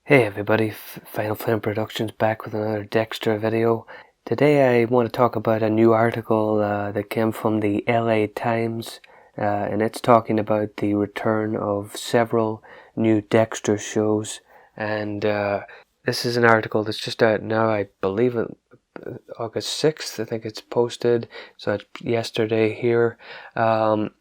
Hey everybody, Final Flame Productions back with another Dexter video. Today I want to talk about a new article that came from the LA Times, and it's talking about the return of several new Dexter shows. And this is an article that's just out now, I believe August 6th, I think it's posted, so it's yesterday here. The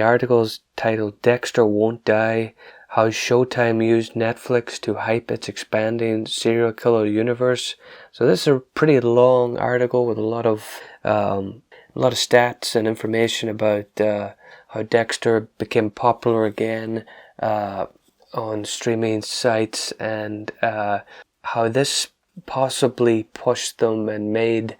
article's titled Dexter Won't Die, How Showtime Used Netflix to Hype Its Expanding Serial Killer Universe. So this is a pretty long article with a lot of stats and information about how Dexter became popular again on streaming sites, and how this possibly pushed them and made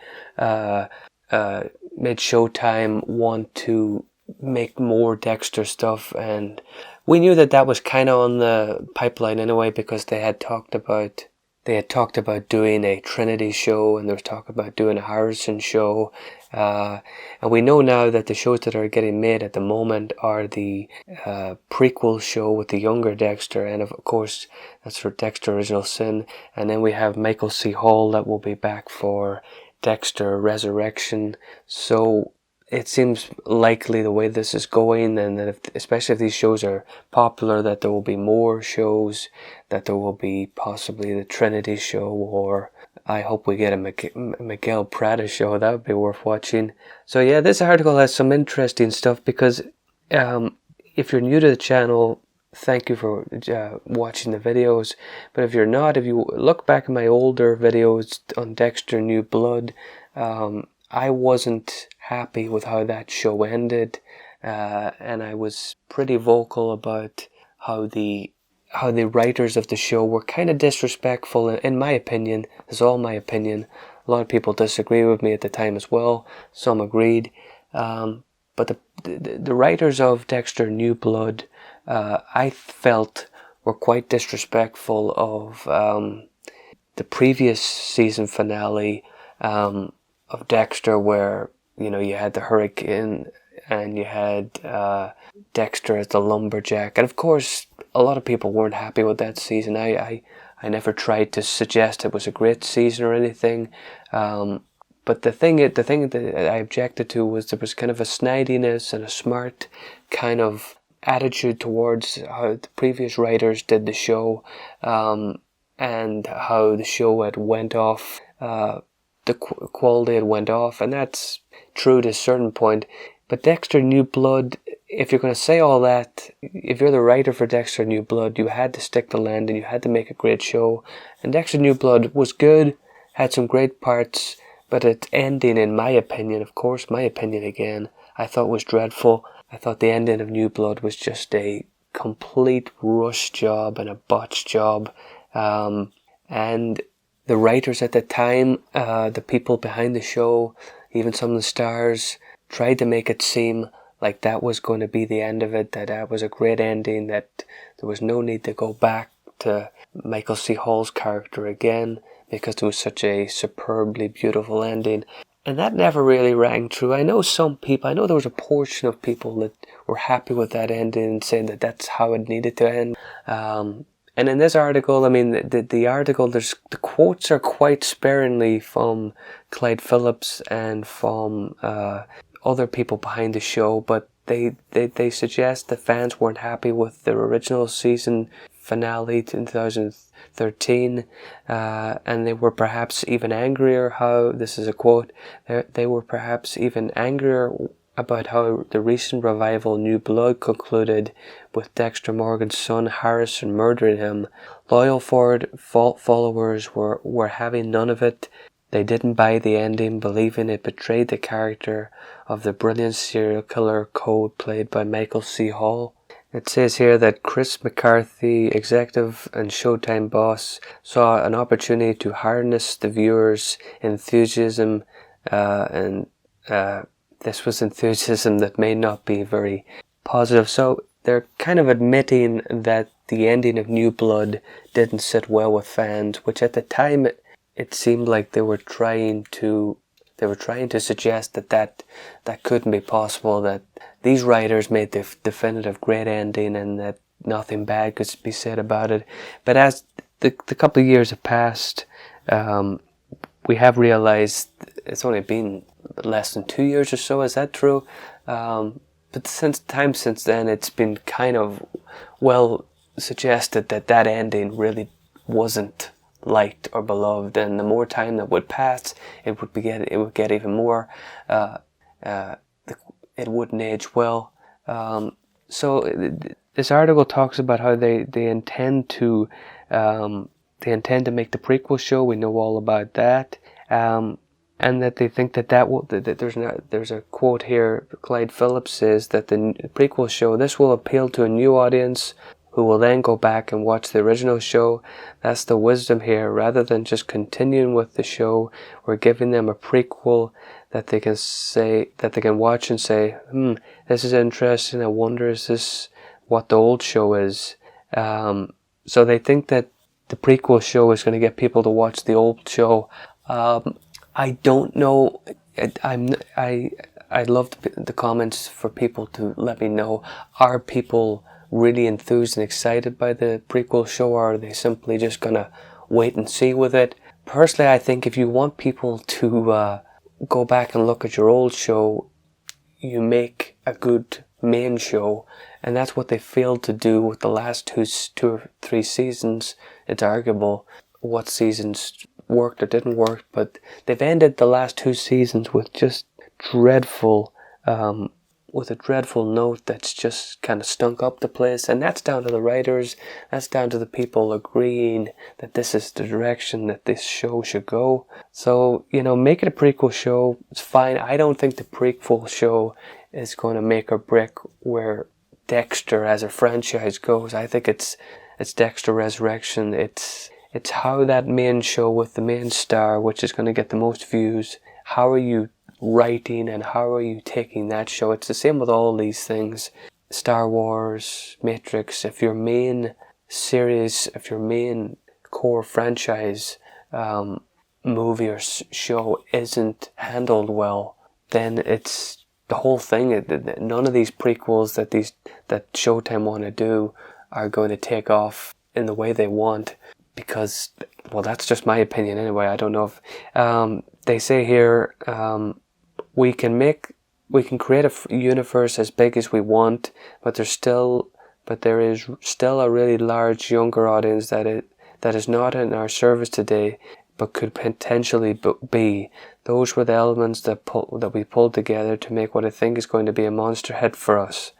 Showtime want to make more Dexter stuff. And we knew that was kind of on the pipeline anyway, because they had talked about doing a Trinity show, and there was talk about doing a Harrison show, and we know now that the shows that are getting made at the moment are the prequel show with the younger Dexter, and of course that's for Dexter Original Sin, and then we have Michael C. Hall that will be back for Dexter Resurrection. So it seems likely the way this is going, and that especially if these shows are popular, that there will be more shows, that there will be possibly the Trinity show, or I hope we get a Miguel Prada show. That would be worth watching. So yeah, this article has some interesting stuff, because if you're new to the channel, thank you for watching the videos. But if you're not, if you look back at my older videos on Dexter New Blood, I wasn't happy with how that show ended, and I was pretty vocal about how the writers of the show were kind of disrespectful, in my opinion. It's all my opinion. A lot of people disagree with me at the time as well. Some agreed, but the writers of Dexter New Blood, I felt, were quite disrespectful of the previous season finale of Dexter, where you had the hurricane and you had Dexter as the lumberjack, and of course a lot of people weren't happy with that season. I never tried to suggest it was a great season or anything, but the thing that I objected to was there was kind of a snidiness and a smart kind of attitude towards how the previous writers did the show, and how the show had went off. The quality had went off, and that's true to a certain point. But Dexter New Blood, if you're going to say all that, if you're the writer for Dexter New Blood, you had to stick the landing, you had to make a great show. And Dexter New Blood was good, had some great parts, but its ending, in my opinion, of course, my opinion again, I thought was dreadful. I thought the ending of New Blood was just a complete rush job and a botched job. And the writers at the time, the people behind the show, even some of the stars, tried to make it seem like that was going to be the end of it, that was a great ending, that there was no need to go back to Michael C. Hall's character again, because it was such a superbly beautiful ending. And that never really rang true. I know there was a portion of people that were happy with that ending and saying that that's how it needed to end. And in this article, I mean, the article, the quotes are quite sparingly from Clyde Phillips and from other people behind the show, but they suggest that fans weren't happy with the original season finale in 2013, and they were perhaps even angrier how, this is a quote, they were perhaps even angrier about how the recent revival New Blood concluded with Dexter Morgan's son Harrison murdering him. Loyal followers were having none of it. They didn't buy the ending, believing it betrayed the character of the brilliant serial killer Code, played by Michael C. Hall. It says here that Chris McCarthy, executive and Showtime boss, saw an opportunity to harness the viewers' enthusiasm, and this was enthusiasm that may not be very positive. So they're kind of admitting that the ending of New Blood didn't sit well with fans, which at the time it seemed like they were trying to suggest that couldn't be possible, that these writers made the definitive great ending, and that nothing bad could be said about it. But as the couple of years have passed, we have realized it's only been less than 2 years or so. Is that true? But since then, it's been kind of well suggested that that ending really wasn't liked or beloved, and the more time that would pass, it would get even more. It wouldn't age well. So this article talks about how they intend to make the prequel show. We know all about that. And that they think that there's a quote here. Clyde Phillips says that the prequel show, this will appeal to a new audience who will then go back and watch the original show. That's the wisdom here. Rather than just continuing with the show, we're giving them a prequel that they can watch and say, this is interesting. I wonder, is this what the old show is? So they think that the prequel show is going to get people to watch the old show. I don't know. I'd love the comments for people to let me know. Are people really enthused and excited by the prequel show, or are they simply just gonna wait and see with it? Personally, I think if you want people to go back and look at your old show, you make a good main show, and that's what they failed to do with the last two or three seasons. It's arguable what seasons worked or didn't work, but they've ended the last 2 seasons with just dreadful, with a dreadful note that's just kind of stunk up the place, and that's down to the writers, that's down to the people agreeing that this is the direction that this show should go. So, make it a prequel show, it's fine. I don't think the prequel show is going to make or break where Dexter as a franchise goes. I think it's Dexter Resurrection. It's how that main show with the main star, which is going to get the most views, how are you writing and how are you taking that show? It's the same with all these things. Star Wars, Matrix, if your main series, if your main core franchise movie or show isn't handled well, then it's the whole thing. None of these prequels that Showtime want to do are going to take off in the way they want. Because, well, that's just my opinion anyway. I don't know if they say here we can create a universe as big as we want, but there is still a really large younger audience that is not in our service today, but could potentially be. Those were the elements that we pulled together to make what I think is going to be a monster hit for us.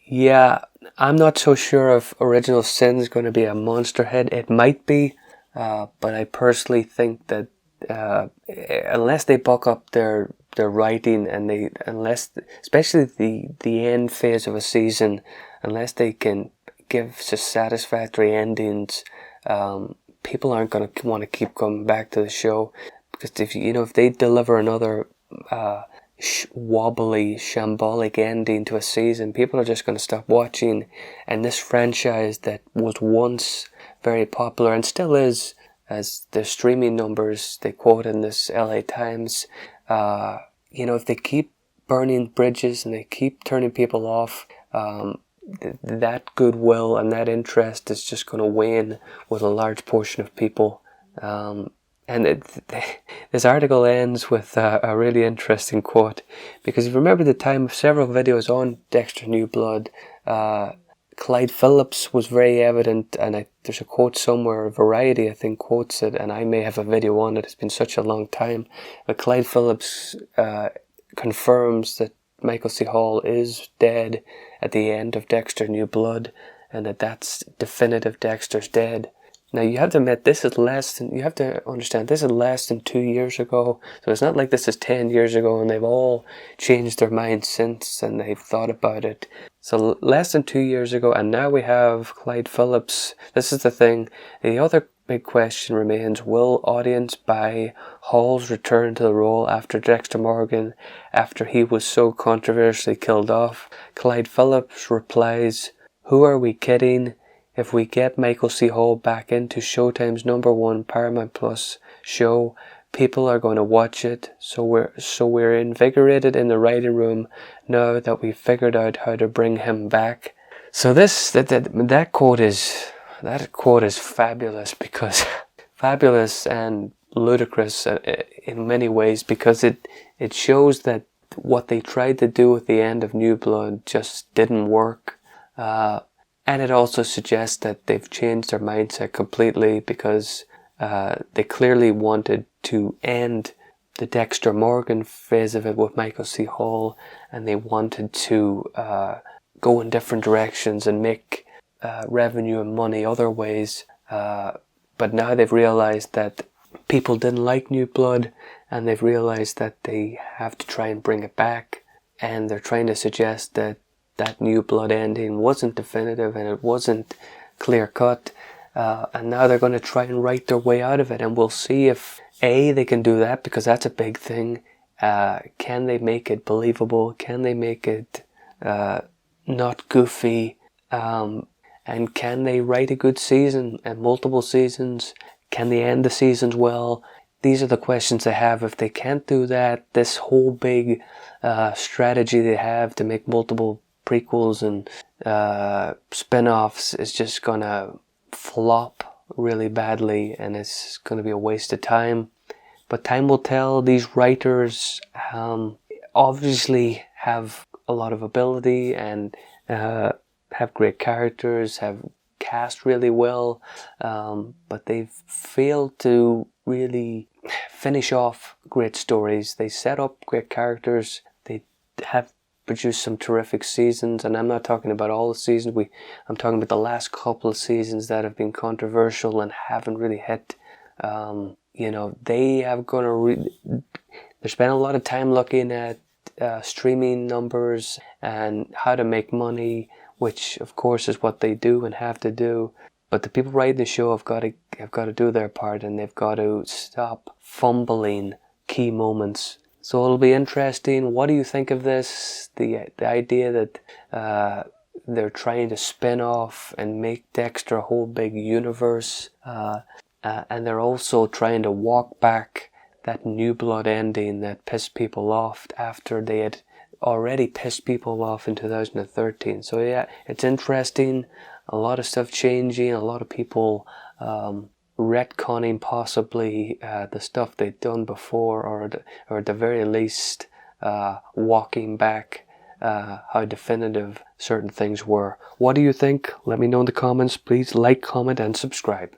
Yeah, I'm not so sure if Original Sin is going to be a monster hit. It might be, but I personally think that unless they buck up their writing and especially the end phase of a season, unless they can give satisfactory endings, people aren't going to want to keep coming back to the show. Because if they deliver another wobbly, shambolic ending to a season, people are just going to stop watching. And this franchise that was once very popular and still is, as the streaming numbers they quote in this LA Times, if they keep burning bridges and they keep turning people off, that goodwill and that interest is just going to wane with a large portion of people. And this article ends with a really interesting quote, because if you remember the time of several videos on Dexter New Blood, Clyde Phillips was very evident, and there's a quote somewhere, Variety I think quotes it, and I may have a video on it, it's been such a long time, but Clyde Phillips confirms that Michael C. Hall is dead at the end of Dexter New Blood, and that's definitive, Dexter's dead. Now you have to admit, you have to understand, this is less than 2 years ago, so it's not like this is 10 years ago and they've all changed their minds since and they've thought about it. So less than 2 years ago, and now we have Clyde Phillips. This is the thing. The other big question remains, will audience buy Hall's return to the role after Dexter Morgan, after he was so controversially killed off? Clyde Phillips replies, "Who are we kidding? If we get Michael C. Hall back into Showtime's #1 Paramount Plus show, people are going to watch it. So we're invigorated in the writing room now that we've figured out how to bring him back." So that quote is fabulous, because fabulous and ludicrous in many ways, because it shows that what they tried to do at the end of New Blood just didn't work, and it also suggests that they've changed their mindset completely, because they clearly wanted to end the Dexter Morgan phase of it with Michael C. Hall, and they wanted to go in different directions and make revenue and money other ways. But now they've realized that people didn't like New Blood, and they've realized that they have to try and bring it back, and they're trying to suggest that that New Blood ending wasn't definitive and it wasn't clear cut, and now they're going to try and write their way out of it, and we'll see if they can do that, because that's a big thing. Can they make it believable? Can they make it not goofy? And can they write a good season and multiple seasons? Can they end the seasons well? These are the questions they have. If they can't do that, this whole big strategy they have to make multiple prequels and spin-offs is just gonna flop really badly, and it's gonna be a waste of time. But time will tell. These writers obviously have a lot of ability and have great characters, have cast really well, but they've failed to really finish off great stories. They set up great characters. They have produced some terrific seasons, and I'm not talking about all the seasons. I'm talking about the last couple of seasons that have been controversial and haven't really hit. They have they're spending a lot of time looking at streaming numbers and how to make money, which of course is what they do and have to do. But the people writing the show have got to do their part, and they've got to stop fumbling key moments. So it'll be interesting. What do you think of this? The idea that they're trying to spin off and make Dexter a whole big universe, and they're also trying to walk back that New Blood ending that pissed people off after they had already pissed people off in 2013. So yeah, it's interesting. A lot of stuff changing. A lot of people retconning possibly the stuff they'd done before, or at the very least walking back how definitive certain things were. What do you think? Let me know in the comments. Please like, comment, and subscribe.